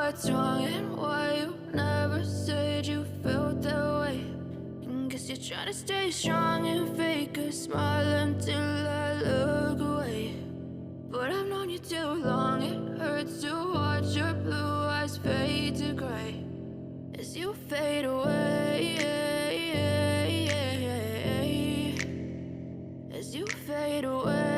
what's wrong and why you never said you felt that way. And guess you're trying to stay strong and fake a smile until I look away. But I've known you too long, it hurts to watch your blue eyes fade to gray as you fade away, as you fade away.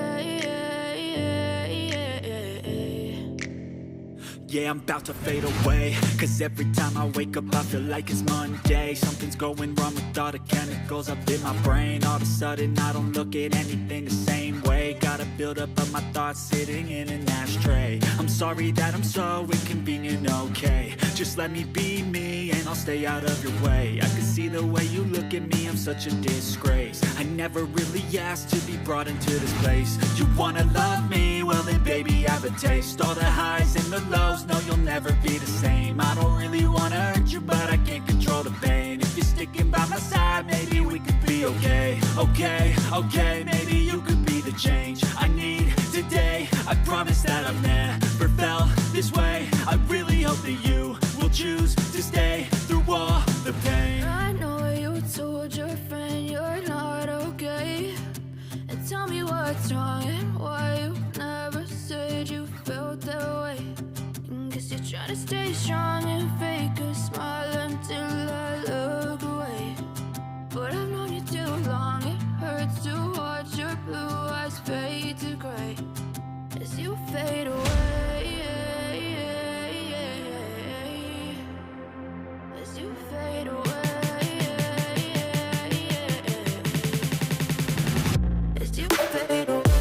Yeah, I'm about to fade away, cause every time I wake up I feel like it's Monday. Something's going wrong with all the chemicals up in my brain. All of a sudden I don't look at anything the same way. Got a buildup of my thoughts sitting in an ashtray. I'm sorry that I'm so inconvenient, okay. Just let me be me and I'll stay out of your way. I can see the way you look at me, I'm such a disgrace. I never really asked to be brought into this place. You wanna love me? Well then baby I have a taste. All the highs and the lows, no you'll never be the same. I don't really wanna hurt you but I can't control the pain. If you're sticking by my side maybe we could be okay. Okay, maybe you could be the change I need today. I promise that I've never felt this way. I really hope that you will choose to stay through all the pain. I know you told your friend you're not okay, and tell me what's wrong and why you never said you felt that way. And guess you're trying to stay strong and fake a smile until I look away. But I've known you too long, it hurts to watch your blue eyes fade to gray as you fade away, as you fade away, as you fade away.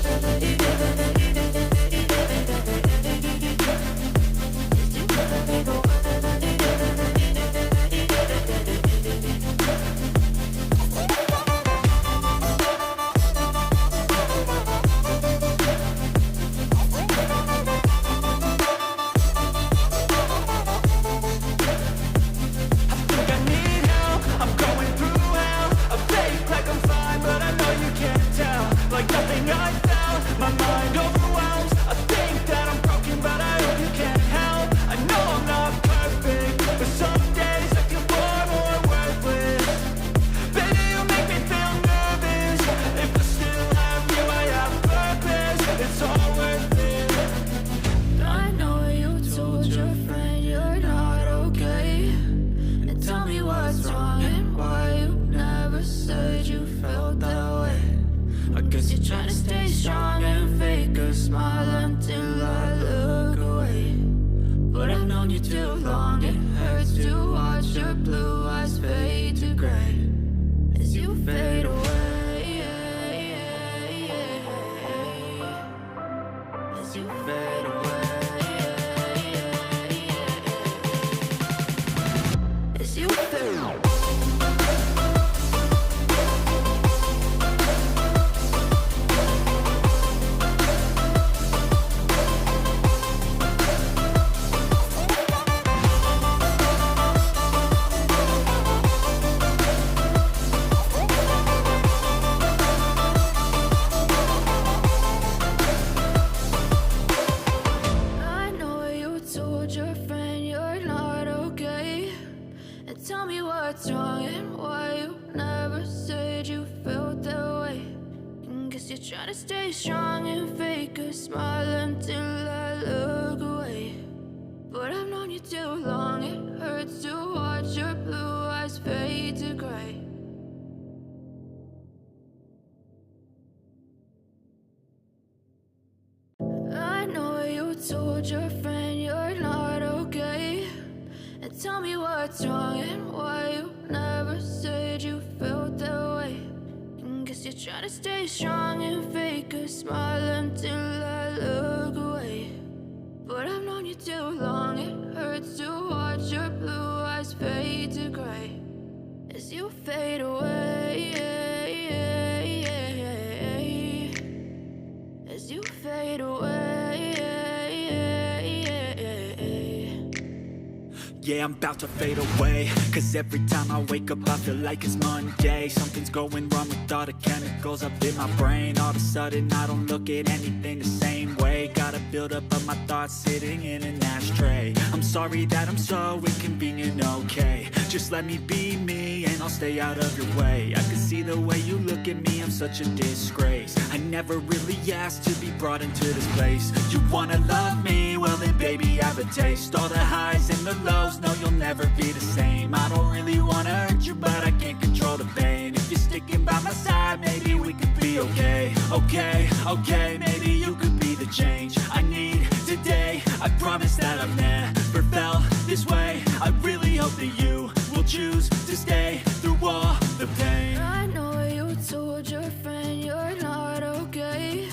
Yeah, I'm about to fade away, cause every time I wake up I feel like it's Monday. Something's going wrong with all the chemicals up in my brain. All of a sudden I don't look at anything the same way. Gotta build up of my thoughts sitting in an ashtray. I'm sorry that I'm so inconvenient, okay. Just let me be me and I'll stay out of your way. I can see the way you look at me, I'm such a disgrace. I never really asked to be brought into this place. You wanna love me? Well then baby, have a taste. All the highs and the lows, no you'll never be the same. I don't really wanna hurt you, but I can't control the pain. If you're sticking by my side, maybe we could be okay. Okay, maybe you could be the change I need today. I promise that I've never felt this way. I really hope that you will choose to stay through all the pain. I know you told your friend you're not okay,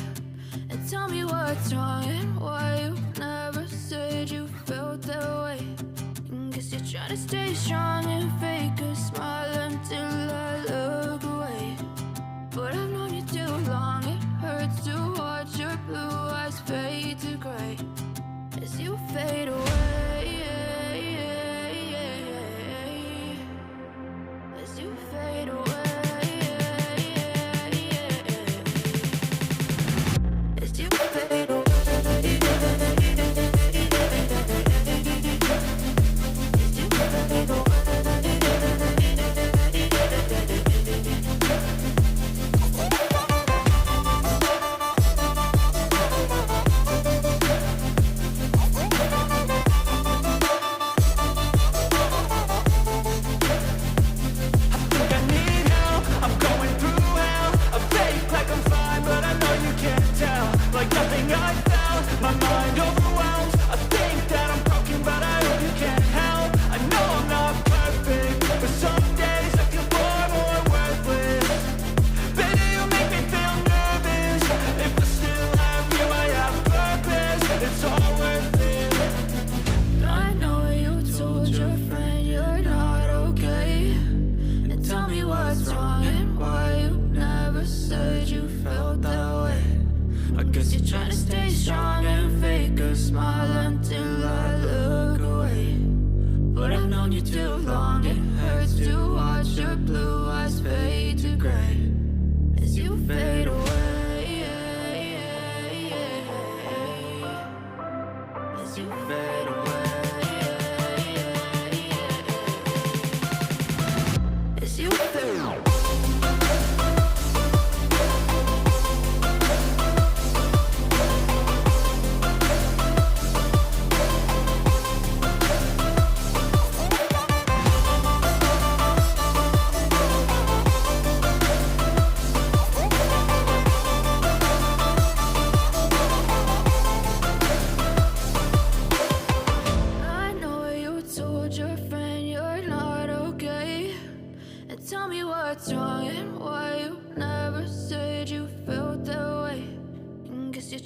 and tell me what's wrong and why you never said you felt that way. Guess you're trying to stay strong and fake a smile until I look away. But I've known you too long, it hurts to watch your blue eyes fade to gray as you fade away. As you fade away. As you fade away.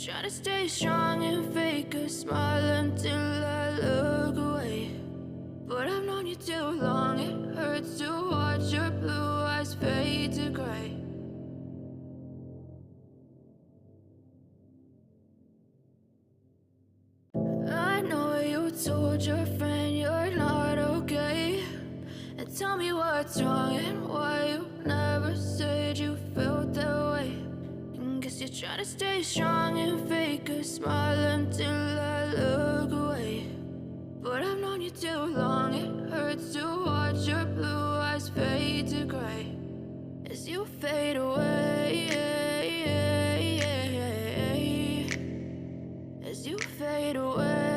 Try to stay strong and fake a smile until I look away. But I've known you too long, it hurts to watch your blue eyes fade to gray. I know you told your friend you're not okay, and tell me what's wrong and why you never said you felt that way. Guess you're trying to stay strong and fake a smile until I look away. But I've known you too long, it hurts to watch your blue eyes fade to gray as you fade away. As you fade away.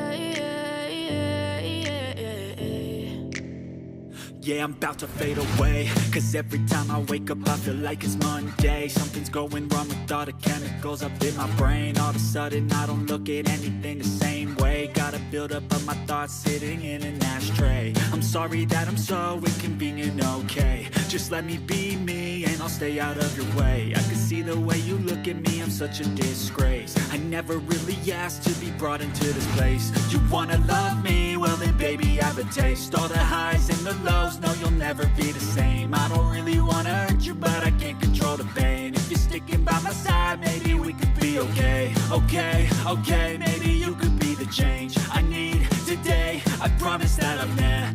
Yeah, I'm about to fade away, cause every time I wake up I feel like it's Monday. Something's going wrong with all the chemicals up in my brain. All of a sudden I don't look at anything the same way. Gotta build up of my thoughts sitting in an ashtray. I'm sorry that I'm so inconvenient, okay. Just let me be me and I'll stay out of your way. I can see the way you look at me, I'm such a disgrace. I never really asked to be brought into this place. You wanna love me? Well then baby, have a taste. All the highs and the lows, no you'll never be the same. I don't really wanna hurt you, but I can't control the pain. If you're sticking by my side, maybe we could be okay. Okay, maybe you could be the change I need today. I promise that I've never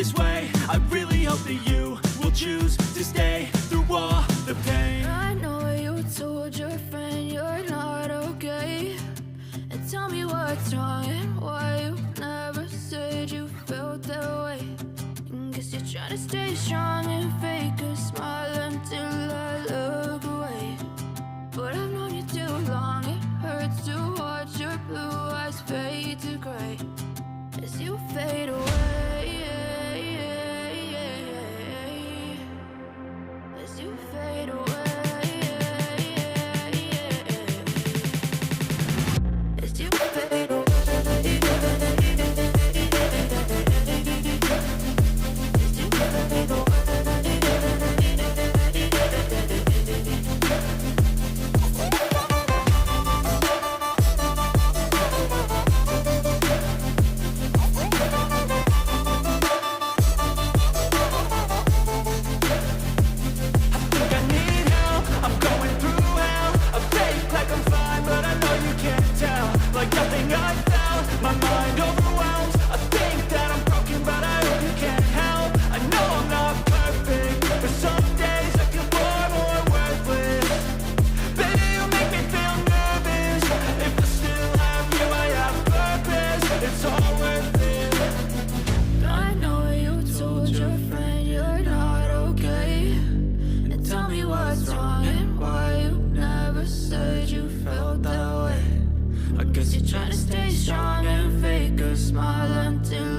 this way. I really hope that you will choose to stay through all the pain. I know you told your friend you're not okay, and tell me what's wrong and why you never said you felt that way. Guess you're trying to stay strong and fake a smile until I look away. But I've known you too long, it hurts to watch your blue eyes fade to gray as you fade away. As you fade away. As you fade away. Like nothing I felt, my mind overwhelms. I think that I'm broken, but I hope you can't help. I know I'm not perfect, but some days I feel far more worthless. Baby, you make me feel nervous. If I still have you, I have purpose. It's all worth it. I know you told your friend you're not okay, and tell me what's wrong and why you never said you felt that way. I guess you're trying to stay strong and fake a smile until